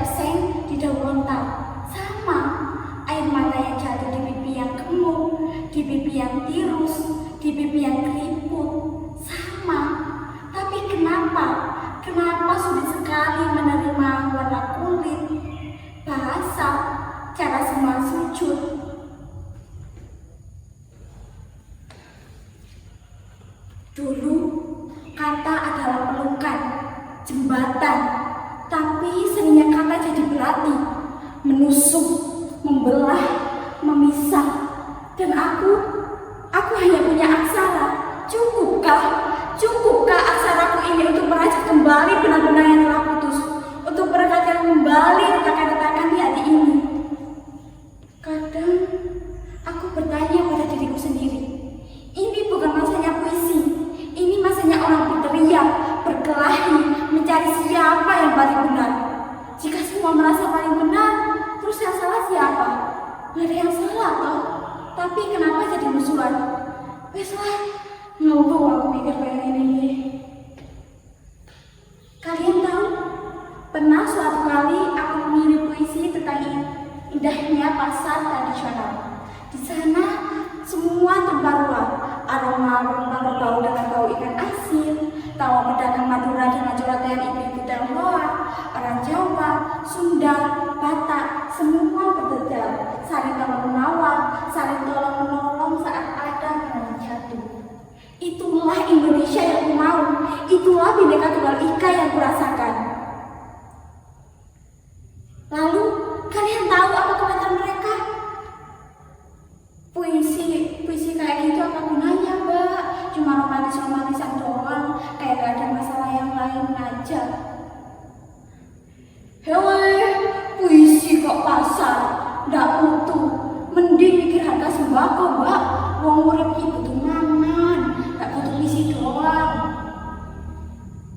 tetesan di daun lontar. Sama, air mata yang jatuh di pipi yang gemuk, di pipi yang tirus, di pipi yang keriput. Sama, tapi kenapa sulit sekali menerima warna kulit, bahasa, cara semua sujud. Dulu kata adalah pelukan, jembatan, tapi seringnya kata jadi belati, menusuk, membelah, memisah. Dan aku hanya punya aksara. Cukupkah aksaraku ini untuk merajut kembali benang-benang yang telah putus, untuk merekatkan kembali retakan-retakan di hati ini? Kadang aku bertanya pada diriku sendiri, ini bukan masanya puisi, ini masanya orang berteriak, berkelahi, mencari siapa yang paling benar. Jika semua merasa paling benar, terus yang salah siapa? Nggak ada yang salah toh. Tapi kenapa jadi musuhan? Wes lah, ngeluh aku mikir kayak ini. Kalian tahu, pernah suatu kali aku mengirim puisi tentang indahnya pasar tradisional. Di sana semua terbawa aroma berbau dengan bau ikan asin, tawa pedagang Madura dengan coretan ibu-ibu Tionghoa, orang Jawa, Sunda, Batak, semua berdedam, saling tolong-menawar, saling tolong-menolong saat ada yang jatuh. Itulah Indonesia yang ku mau, itulah Bhinneka Tunggal Ika yang kurasakan. Lalu, kalian tahu apa komentar mereka? Puisi kayak gitu apa gunanya, Mbak? Cuma romantis-romantisan doang, kayak gak ada masalah yang lain aja. Hele, puisi kok pasar, ndak butuh. Mending mikir harga sembako, Mbak. Wong urip iki butuh mangan, gak butuh puisi doang.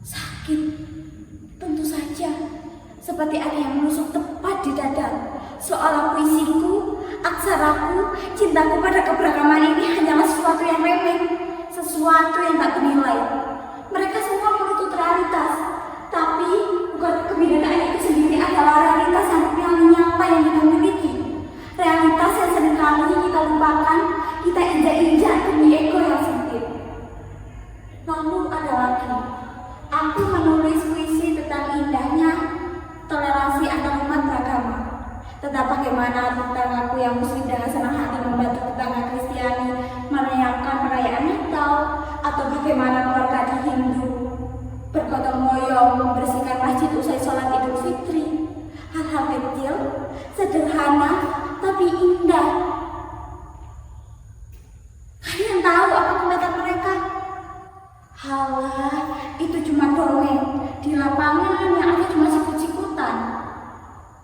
Sakit, tentu saja. Seperti ada yang menusuk tepat di dada. Seolah puisiku, aksaraku, cintaku pada keberagaman ini hanyalah sesuatu yang remeh, sesuatu yang tak bernilai. Mereka semua menuntut realitas, tapi bukan kebinekaan itu sendiri adalah realitas yang paling nyata yang kita miliki. Realitas yang seringkali kita lupakan, kita injak-injak demi ego yang sempit. Lalu ada lagi, aku menulis puisi tentang indahnya toleransi antarumat beragama. Tentang bagaimana tetanggaku yang muslim dengan senang hati membantu tetangga Kristiani merayakan perayaan Natal, atau bagaimana keluarga di Hindu bergotong royong membersihkan masjid usai sholat Idul Fitri. Hal-hal kecil, sederhana, tapi indah. Kalian tahu apa komentar mereka? Halah, itu cuma dongeng. Di lapangan yang ada cuma sikut-sikutan.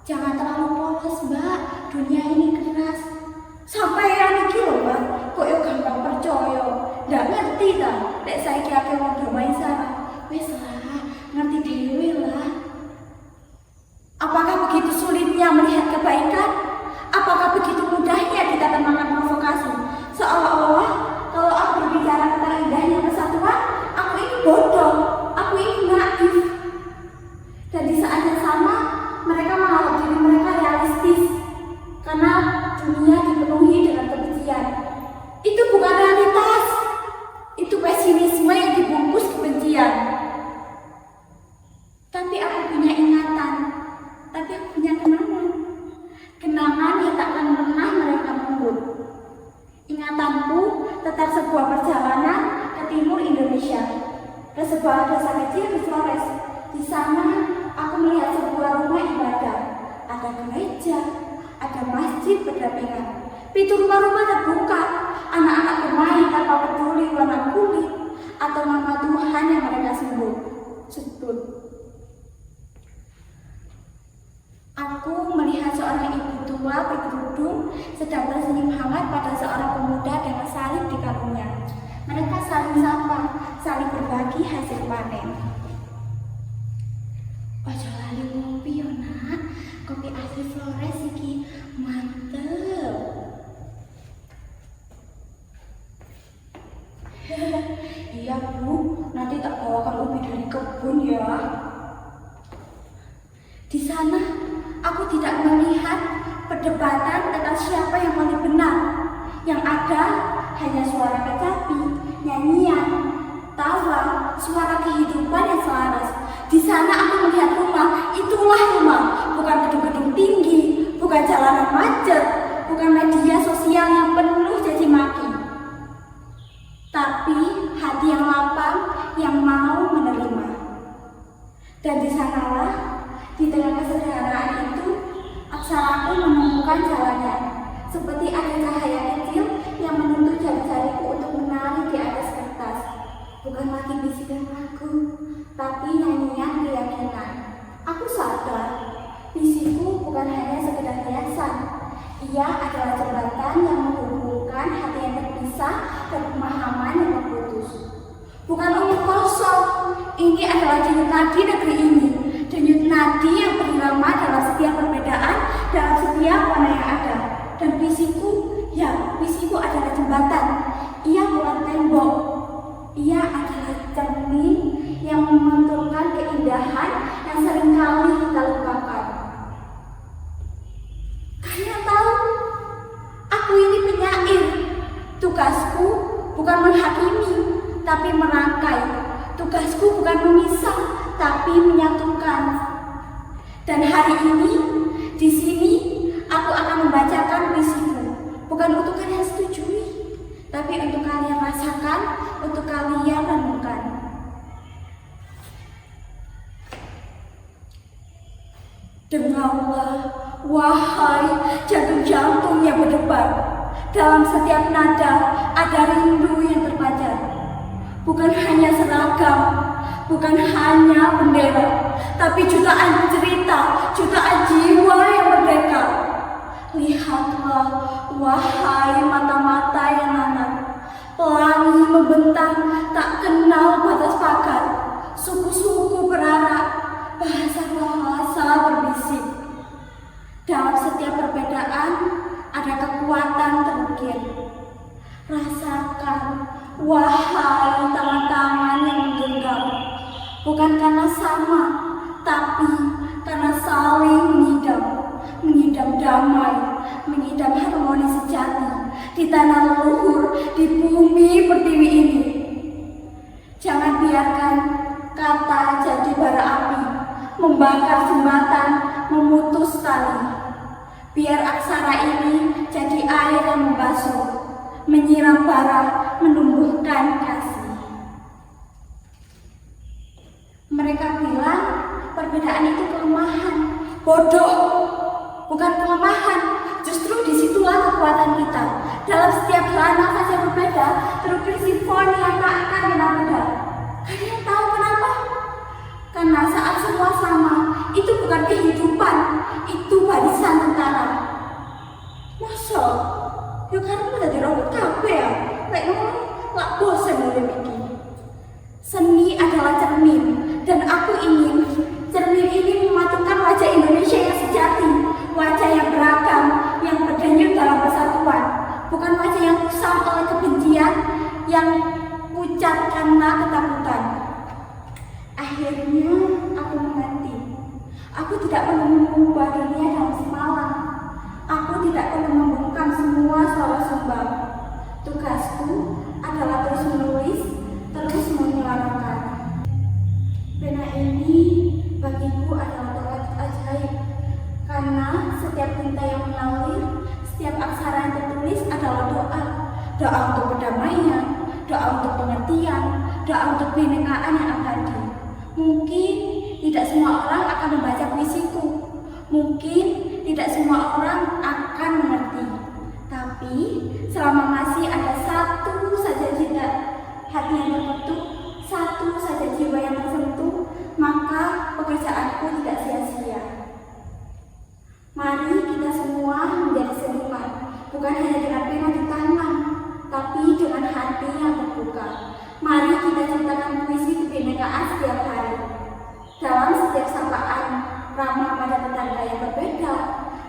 Jangan terlalu polos, Mbak. Dunia ini keras. Sampai yang iki lho, Mbak. Kok yo gampang percaya. Ndak ngerti ta, nek saiki akeh wong bermain sana. Wes lah, ngerti dhewe lah. Apakah begitu sulitnya melihat kebaikan? Apakah begitu mudahnya kita termakan provokasi? Seolah-olah kalau aku berbicara tentang indahnya persatuan, aku ini bodoh, aku ini naif. Dan di saat yang sama, mereka menganggap diri mereka realistis karena dunia dipenuhi dengan kebencian. Itu bukan realitas, itu pesimisme yang dibungkus kebencian. Tapi aku punya ingatan, tapi aku punya kenangan yang takkan pernah mereka mundur. Ingatanku tetap sebuah perjalanan ke timur Indonesia, ke sebuah desa kecil di Flores. Di sana aku melihat sebuah rumah ibadah, ada gereja, ada masjid berdampingan. Pintu rumah-rumah terbuka, anak-anak bermain tanpa peduli warna kulit atau nama Tuhan yang mereka sebut. Aku melihat seorang ibu tua berkerudung sedang tersenyum hangat pada seorang pemuda dengan salib di kakinya. Mereka saling sapa, saling berbagi hasil panen. Ojo lali ngopi yo nak, kopi asli Flores iki mantep. Iya Bu, nanti tak bawakan ubi dari kebun ya. Di sana aku tidak melihat perdebatan tentang siapa yang paling benar. Yang ada hanya suara kecapi, nyanyian, tawa, suara kehidupan yang selaras. Di sana aku melihat rumah, itulah rumah, bukan gedung-gedung tinggi, bukan jalanan macet, bukan media sosial yang penuh caci maki, tapi hati yang lapang yang mau menerima. Dan di sanalah, di tengah kesederhanaan itu, aksaraku menemukan jalannya, seperti ada cahaya kecil yang menuntut jari-jariku untuk menari di atas kertas. Bukan lagi bisikan lagu, tapi nyanyian keyakinan. Aku sadar, bisiku bukan hanya sekedar hiasan. Ia adalah jembatan yang menghubungkan hati yang terpisah dan pemahaman yang terputus. Bukan omong kosong, ini adalah denyut nadi negeri ini. Denyut nadi yang berirama dalam setiap perbedaan, dalam setiap warna yang ada. Dan bisiku adalah jembatan. Ia bukan tembok. Ia adalah cermin yang memantulkan keindahan yang seringkali kita lupakan. Kalian tahu, aku ini penyair. Tugasku bukan menghakimi, tapi merangkai. Tugasku bukan memisah, tapi menyatukan. Dan hari ini, di sini, aku akan membacakan puisiku. Bukan untuk kalian setujui, tapi untuk kalian rasakan, untuk kalian renungkan. Dengarlah, wahai jantung-jantung yang berdebar. Dalam setiap nada ada rindu yang terpancar. Bukan hanya seragam, bukan hanya bendera, tapi jutaan cerita, jutaan jiwa yang merdeka. Lihatlah, wahai mata-mata yang nanar, pelangi membentang, tak kenal batas pagar. Suku-suku berarak, bahasa-bahasa berbisik. Dalam setiap perbedaan ada kekuatan terukir. Rasakan, wahai tangan-tangan yang menggenggam. Bukan karena sama, tapi karena saling mengidam. Mengidam damai, mengidam harmoni sejati di tanah leluhur, di bumi pertiwi ini. Jangan biarkan kata jadi bara api, membakar jembatan, memutus tali. Biar aksara ini jadi air yang membasuh, menyiram bara, menumbuhkan kasih. Mereka bilang perbedaan itu kelemahan. Bodoh, bukan kelemahan. Justru disitulah kekuatan kita. Dalam setiap helai nafas yang berbeda, terukir simfoni yang tak akan pernah beda. Kalian tahu kenapa? Karena saat semua sama, itu bukan kehidupan, itu barisan tentara. Masa? Yuk karena jadi robot kafe ya? Kayak ngomong, gak bosan mulai bikin. Seni adalah cermin, dan aku ingin cermin ini mematungkan wajah Indonesia yang sejati, wajah yang beragam, yang berdenyut dalam persatuan, bukan wajah yang kusam oleh kebencian, yang pucat karena ketakutan. Akhirnya aku mengerti, aku tidak perlu mengubah dunia dalam semalam. Aku tidak perlu membungkam semua suara sumbang. Tugasku adalah terus menulis, terus menyelamatkan. Pena ini bagiku adalah alat ajaib, karena setiap tinta yang mengalir, setiap aksara yang tertulis adalah doa. Doa untuk perdamaian, doa untuk pengertian, doa untuk kebinekaan yang abadi. Mungkin tidak semua orang akan membaca puisiku, mungkin tidak semua orang akan mengerti. Tapi selama masih ada satu saja hati yang terbentuk, satu saja jiwa yang tersentuh, maka pekerjaanku tidak sia-sia. Mari kita semua menjadi seniman, bukan hanya dengan pena di tangan, tapi dengan hati yang terbuka. Mari kita ciptakan puisi kebinekaan setiap hari. Dalam setiap sapaan, ramah pada tetangga yang berbeda.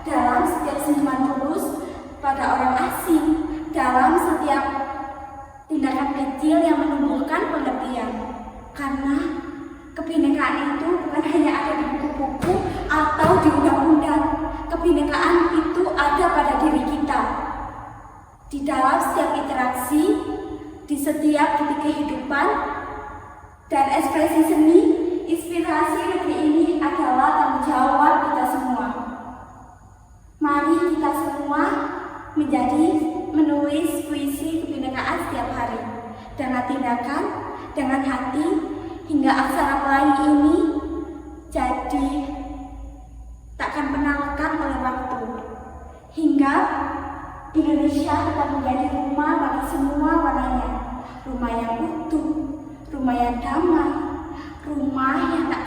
Dalam setiap senyuman tulus pada orang asing. Dalam setiap tindakan kecil yang menumbuhkan pengertian. Karena kebinekaan itu bukan hanya ada di buku-buku atau di undang-undang, dandakan dengan hati hingga aksara pelangi ini jadi takkan pernah lekang oleh waktu. Hingga Indonesia tetap menjadi rumah bagi semua warnanya. Rumah yang utuh, rumah yang damai, rumah yang tak